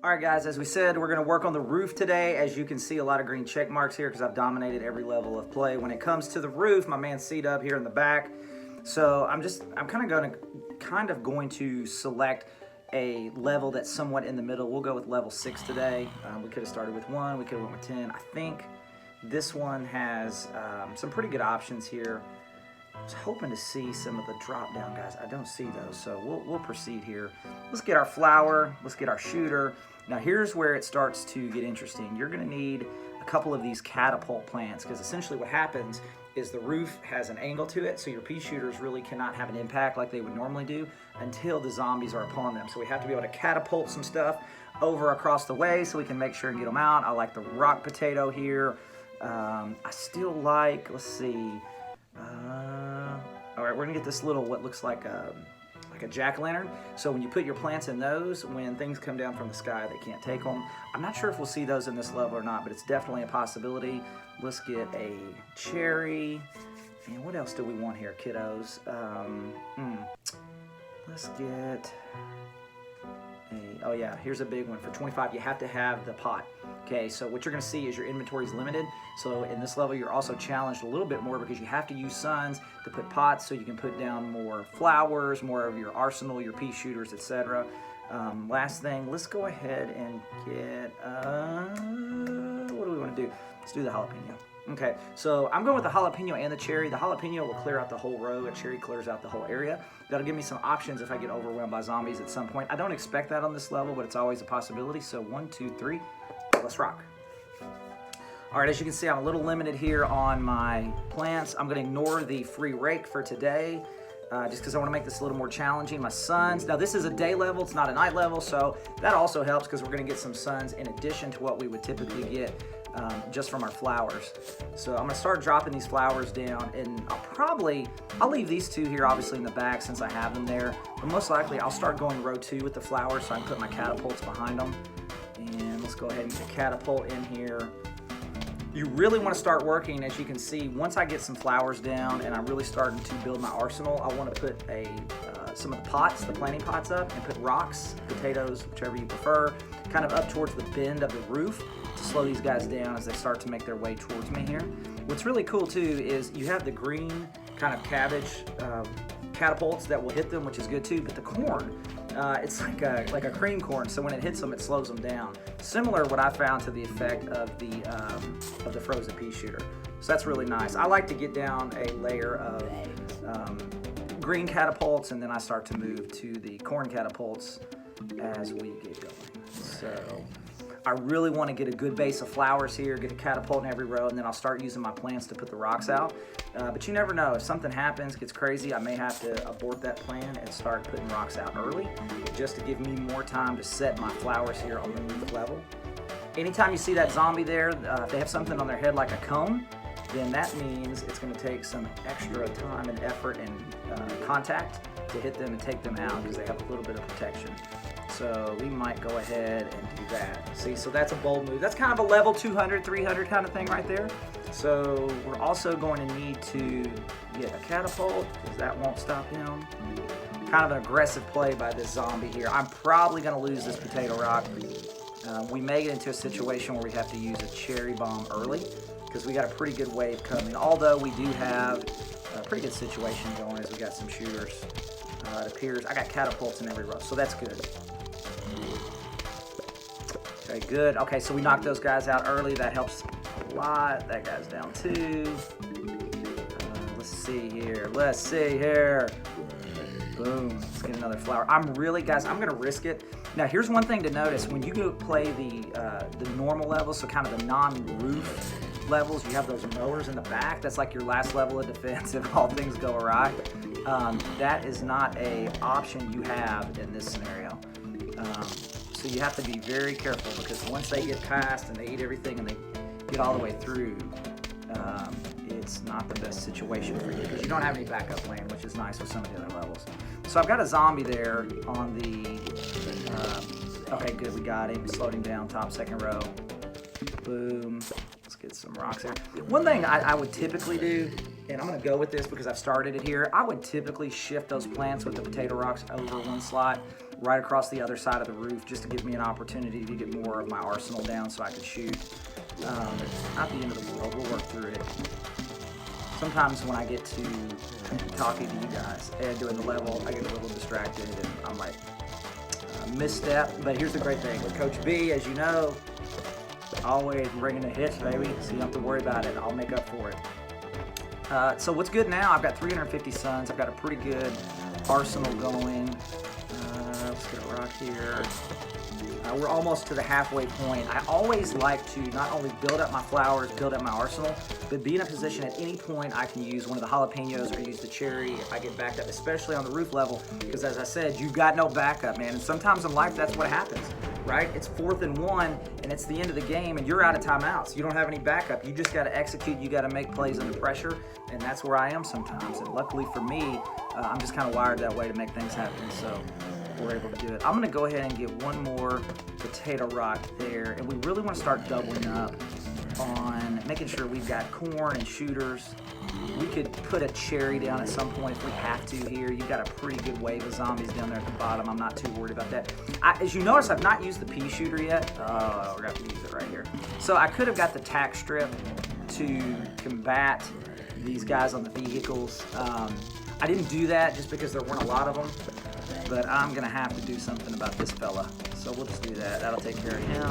All right, guys, as we said, we're going to work on the roof today. As you can see, a lot of green check marks here because I've dominated every level of play. When it comes to the roof, my man's seat up here in the back. So I'm kind of going to select a level that's somewhat in the middle. We'll go with level 6 today. We could have started with 1, we could have went with 10. I think this one has some pretty good options here. I was hoping to see some of the drop down, guys. I don't see those, so we'll proceed here. Let's get our flower, let's get our shooter. Now here's where it starts to get interesting. You're gonna need a couple of these catapult plants because essentially what happens is the roof has an angle to it, so your pea shooters really cannot have an impact like they would normally do until the zombies are upon them. So we have to be able to catapult some stuff over across the way so we can make sure and get them out. I like the rock potato here. I still like, let's see, all right, we're gonna get this little, what looks like a jack-o'-lantern. So when you put your plants in those, when things come down from the sky, they can't take them. I'm not sure if we'll see those in this level or not, but it's definitely a possibility. Let's get a cherry. And what else do we want here, kiddos? Let's get oh yeah, here's a big one. For 25, you have to have the pot. Okay, so what you're gonna see is your inventory is limited. So in this level, you're also challenged a little bit more because you have to use suns to put pots so you can put down more flowers, more of your arsenal, your pea shooters, etc. Last thing, let's go ahead and get, what do we wanna do? Let's do the jalapeno. Okay, so I'm going with the jalapeno and the cherry. The jalapeno will clear out the whole row. A cherry clears out the whole area. That'll give me some options if I get overwhelmed by zombies at some point. I don't expect that on this level, but it's always a possibility. So 1, 2, 3, let's rock. All right, as you can see, I'm a little limited here on my plants. I'm gonna ignore the free rake for today, just because I wanna make this a little more challenging. My suns, now this is a day level, it's not a night level, so that also helps because we're gonna get some suns in addition to what we would typically get just from our flowers. So I'm gonna start dropping these flowers down, and I'll leave these two here obviously in the back since I have them there, but most likely I'll start going row 2 with the flowers so I can put my catapults behind them. And let's go ahead and get a catapult in here. You really want to start working, as you can see, once I get some flowers down and I'm really starting to build my arsenal, I want to put some of the pots, the planting pots up, and put rocks, potatoes, whichever you prefer, kind of up towards the bend of the roof to slow these guys down as they start to make their way towards me here. What's really cool too is you have the green kind of cabbage catapults that will hit them, which is good too, but the corn, it's like a cream corn, so when it hits them, it slows them down. Similar what I found to the effect of the frozen pea shooter. So that's really nice. I like to get down a layer of green catapults, and then I start to move to the corn catapults as we get going. So I really want to get a good base of flowers here, get a catapult in every row, and then I'll start using my plants to put the rocks out. But you never know. If something happens, gets crazy, I may have to abort that plan and start putting rocks out early just to give me more time to set my flowers here on the roof level. Anytime you see that zombie there, if they have something on their head like a cone, then that means it's going to take some extra time and effort and contact to hit them and take them out because they have a little bit of protection. So we might go ahead and do that. See, so that's a bold move. That's kind of a level 200, 300 kind of thing right there. So we're also going to need to get a catapult because that won't stop him. Kind of an aggressive play by this zombie here. I'm probably going to lose this potato rock. We may get into a situation where we have to use a cherry bomb early because we got a pretty good wave coming. Although we do have a pretty good situation going as we got some shooters. It appears I got catapults in every row, so that's good. Okay, good. Okay, so we knocked those guys out early. That helps a lot. That guy's down too. Let's see here. Let's see here. Boom. Let's get another flower. Guys, I'm going to risk it. Now, here's one thing to notice. When you go play the normal levels, so kind of the non-roof levels, you have those mowers in the back. That's like your last level of defense if all things go awry. That is not an option you have in this scenario. So you have to be very careful because once they get past and they eat everything and they get all the way through, it's not the best situation for you because you don't have any backup plan, which is nice with some of the other levels. So I've got a zombie there on the, okay, good, we got him. Slowed him down, top second row. Boom. Let's get some rocks there. One thing I would typically do, and I'm gonna go with this because I've started it here, I would typically shift those plants with the potato rocks over one slot. right across the other side of the roof just to give me an opportunity to get more of my arsenal down so I could shoot. Not the end of the world, we'll work through it. Sometimes when I get to talking to you guys and doing the level, I get a little distracted and I might misstep. But here's the great thing with Coach B, as you know, always bringing the hits, baby. So you don't have to worry about it. I'll make up for it. So what's good now? I've got 350 suns. I've got a pretty good arsenal going. Let's get a rock here. We're almost to the halfway point. I always like to not only build up my flowers, build up my arsenal, but be in a position at any point I can use one of the jalapenos or use the cherry if I get backed up, especially on the roof level, because as I said, you've got no backup, man. And sometimes in life, that's what happens, right? It's 4th and 1, and it's the end of the game, and you're out of timeouts. You don't have any backup. You just got to execute. You got to make plays under pressure, and that's where I am sometimes. And luckily for me, I'm just kind of wired that way to make things happen, so we're able to do it. I'm going to go ahead and get one more potato rock there, and we really want to start doubling up on making sure we've got corn and shooters. We could put a cherry down at some point if we have to here. You've got a pretty good wave of zombies down there at the bottom. I'm not too worried about that. As you notice, I've not used the pea shooter yet. Oh, we're going to have to use it right here. So I could have got the tack strip to combat these guys on the vehicles. I didn't do that just because there weren't a lot of them, but I'm gonna have to do something about this fella. So we'll just do that. That'll take care of him.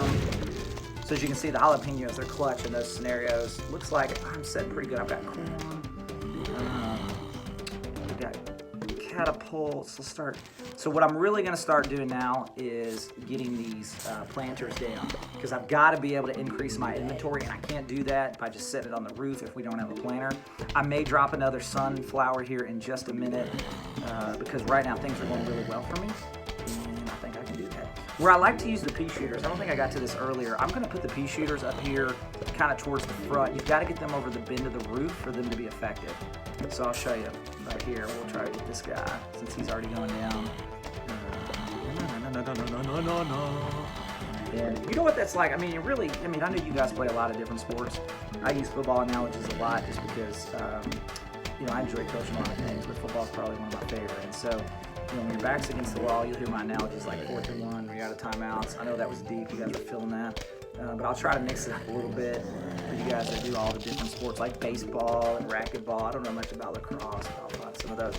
So as you can see, the jalapenos, they're clutch in those scenarios. Looks like I'm set pretty good. I've got corn. We've got catapults. Let's start. So what I'm really gonna start doing now is getting these planters down, because I've got to be able to increase my inventory, and I can't do that by just setting it on the roof if we don't have a planter. I may drop another sunflower here in just a minute, because right now things are going really well for me, and I think I can do that. Where I like to use the pea shooters, I don't think I got to this earlier, I'm going to put the pea shooters up here kind of towards the front. You've got to get them over the bend of the roof for them to be effective. So I'll show you right here. We'll try to get this guy since he's already going down. And you know what that's like? I mean, I know you guys play a lot of different sports. I use football analogies a lot just because, I enjoy coaching a lot of things, but football is probably one of my favorite. And so, when your back's against the wall, you'll hear my analogies like 4th and 1, you're out of timeouts. I know that was deep. You guys are feeling that. But I'll try to mix it up a little bit for you guys that do all the different sports like baseball and racquetball. I don't know much about lacrosse, but I'll find some of those.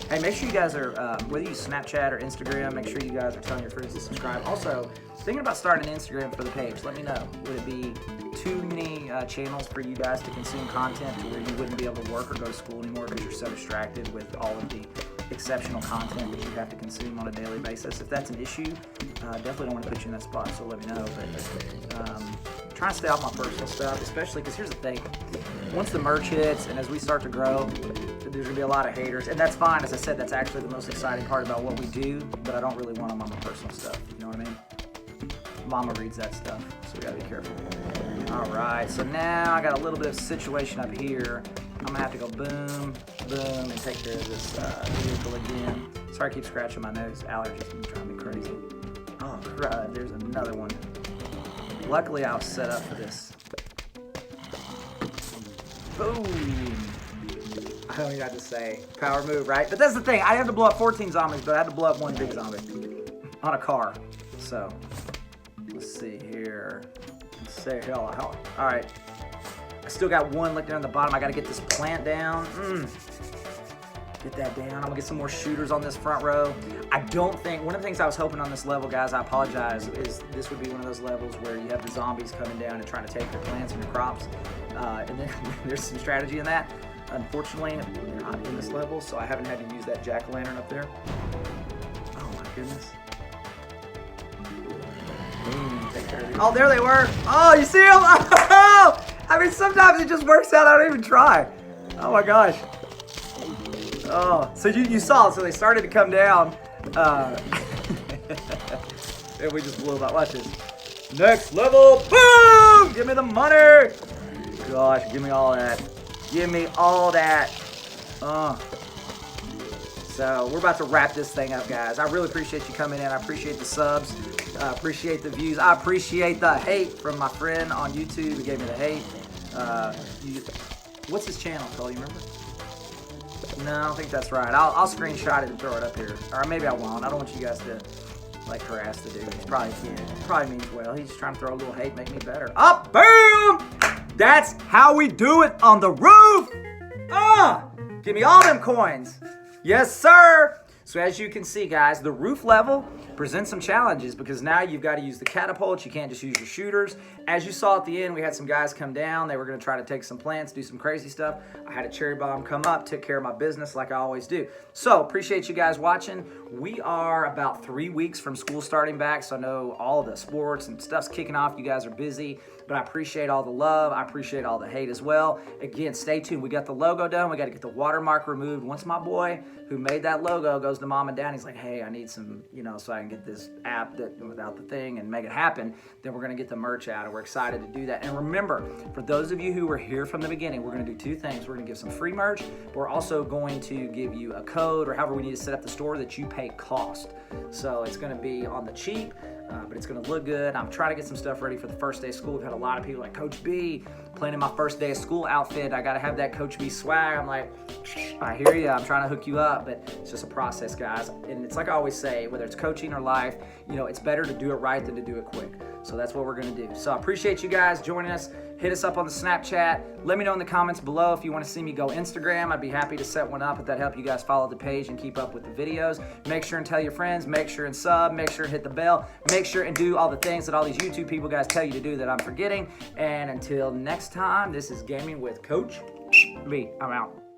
Hey, make sure you guys are, whether you use Snapchat or Instagram, make sure you guys are telling your friends to subscribe. Also, thinking about starting an Instagram for the page, let me know. Would it be too many channels for you guys to consume content to where you wouldn't be able to work or go to school anymore because you're so distracted with all of the exceptional content that you have to consume on a daily basis? If that's an issue, definitely don't want to put you in that spot, so let me know. But trying to stay off my personal stuff, especially because here's the thing. Once the merch hits and as we start to grow, there's going to be a lot of haters, and that's fine. As I said, that's actually the most exciting part about what we do, but I don't really want them on my personal stuff. You know what I mean? Mama reads that stuff, so we got to be careful. All right, so now I got a little bit of situation up here. I'm going to have to go boom, boom, and take care of this vehicle again. Sorry I keep scratching my nose. Allergies can drive me crazy. Oh, crud, there's another one. Luckily, I was set up for this. Boom. I don't even have to say. Power move, right? But that's the thing. I had to blow up 14 zombies, but I had to blow up one big zombie on a car. So, let's see here. Let's say hell. All right. I still got one licked down the bottom. I got to get this plant down. Get that down. I'm going to get some more shooters on this front row. I don't think, one of the things I was hoping on this level, guys, I apologize, is this would be one of those levels where you have the zombies coming down and trying to take your plants and your crops. And then there's some strategy in that. Unfortunately, they're not in this level, so I haven't had to use that jack-o'-lantern up there. Oh my goodness. Boom, take care of these. Oh, there they were. Oh, you see them? I mean, sometimes it just works out. I don't even try. Oh my gosh. Oh, so you saw, so they started to come down. And we just blew them out. Watch this. Next level. Boom! Give me the money. Gosh, give me all that. Give me all that. So we're about to wrap this thing up, guys. I really appreciate you coming in. I appreciate the subs. I appreciate the views. I appreciate the hate from my friend on YouTube who gave me the hate. What's his channel called? You remember? No, I don't think that's right. I'll screenshot it and throw it up here. Or maybe I won't. I don't want you guys to like harass the dude. He's probably means well. He's just trying to throw a little hate, make me better. Up, boom! That's how we do it on the roof. Give me all them coins. Yes, sir. So as you can see, guys, the roof level presents some challenges because now you've got to use the catapults. You can't just use your shooters. As you saw at the end, we had some guys come down. They were going to try to take some plants, do some crazy stuff. I had a cherry bomb come up, took care of my business like I always do. So appreciate you guys watching. We are about 3 weeks from school starting back, so I know all the sports and stuff's kicking off. You guys are busy, but I appreciate all the love. I appreciate all the hate as well. Again, stay tuned. We got the logo done. We got to get the watermark removed. Once my boy who made that logo goes to mom and dad, he's like, hey, I need some, so I can get this app that without the thing and make it happen, then we're going to get the merch out, and we're excited to do that. And remember, for those of you who were here from the beginning, we're going to do 2 things. We're going to give some free merch. We're also going to give you a code or however we need to set up the store that you pay cost. So it's going to be on the cheap, but it's going to look good. I'm trying to get some stuff ready for the first day of school. We've had a lot of people like, Coach B, planning my first day of school outfit. I got to have that Coach B swag. I'm like, I hear you. I'm trying to hook you up, but it's just a process, guys. And it's like I always say, whether it's coaching or life, it's better to do it right than to do it quick. So that's what we're going to do. So I appreciate you guys joining us. Hit us up on the Snapchat. Let me know in the comments below if you want to see me go Instagram. I'd be happy to set one up if that help you guys follow the page and keep up with the videos. Make sure and tell your friends. Make sure and sub. Make sure and hit the bell. Make sure and do all the things that all these YouTube people guys tell you to do that I'm forgetting. And until next time, this is Gaming with Coach B. I'm out.